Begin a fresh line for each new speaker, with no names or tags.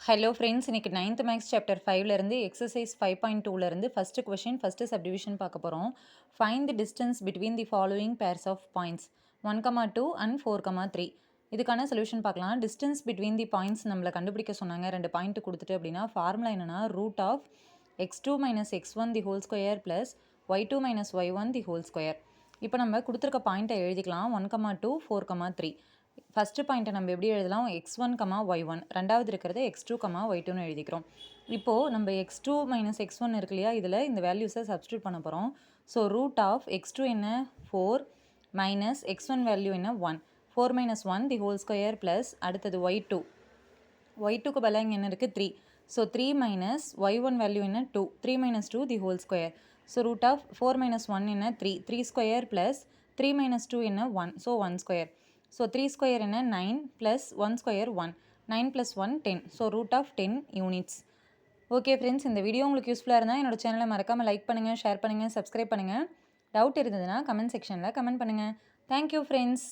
Hello friends, இன்னைக்கு 9th maths chapter 5லேருந்து exercise 5.2லேருந்து ஃபஸ்ட்டு கொஷின் ஃபஸ்ட்டு சப்டிவிஷன் பார்க்க போகிறோம். Find the distance between the following pairs of points 1,2 and 4,3. இதுக்கான solution பார்க்கலாம். டிஸ்டன்ஸ் பிட்வீன் தி points நம்மளை கண்டுபிடிக்க சொன்னாங்க. 2 பாயிண்ட் கொடுத்துட்டு அப்படின்னா ஃபார்முலா என்னன்னா root of x2 minus x1 the whole square plus y2 minus y1 the whole square. இப்போ நம்ம கொடுத்துருக்க பாயிண்ட்டை எழுதிக்கலாம். 1,2 4,3. ஃபஸ்ட்டு பாயிண்ட்டை நம்ம எப்படி எழுதலாம்? x1, y1. ரெண்டாவது இருக்கிறது x2, y2ன்னு எழுதிக்கிறோம். இப்போது நம்ம x2 மைனஸ் x1 இருக்கு இல்லையா, இதில் இந்த வேல்யூஸை சப்ஸ்டியூட் பண்ண போகிறோம். ஸோ ரூட் ஆஃப் x2 என்ன 4 மைனஸ் x1 வேல்யூ என்ன 1. 4 மைனஸ் 1 தி ஹோல் ஸ்கொயர் ப்ளஸ் அடுத்தது y2க்கு பதிலாக இங்கே என்ன இருக்குது 3. ஸோ 3 மைனஸ் y1 வேல்யூ என்ன 2. 3 minus 2 the whole square. So root of 4 minus 1 என்ன 3. 3 ஸ்கொயர் ப்ளஸ் 3 மைனஸ் 2 என்ன 1. So 1 square. ஸோ 3 ஸ்கொயர் என்ன 9 plus 1 square 1. 9 plus 1 10. So root of 10 units. Okay friends, இந்த வீடியோ உங்களுக்கு யூஸ்ஃபுல்லாக இருந்தால் என்னோட சேனலை மறக்காமல் லைக் பண்ணுங்கள், ஷேர் பண்ணுங்கள், சப்ஸ்கிரைப் பண்ணுங்கள். டவுட் இருந்ததுன்னா கமெண்ட் செக்ஷனில் கமெண்ட் பண்ணுங்கள். Thank you friends.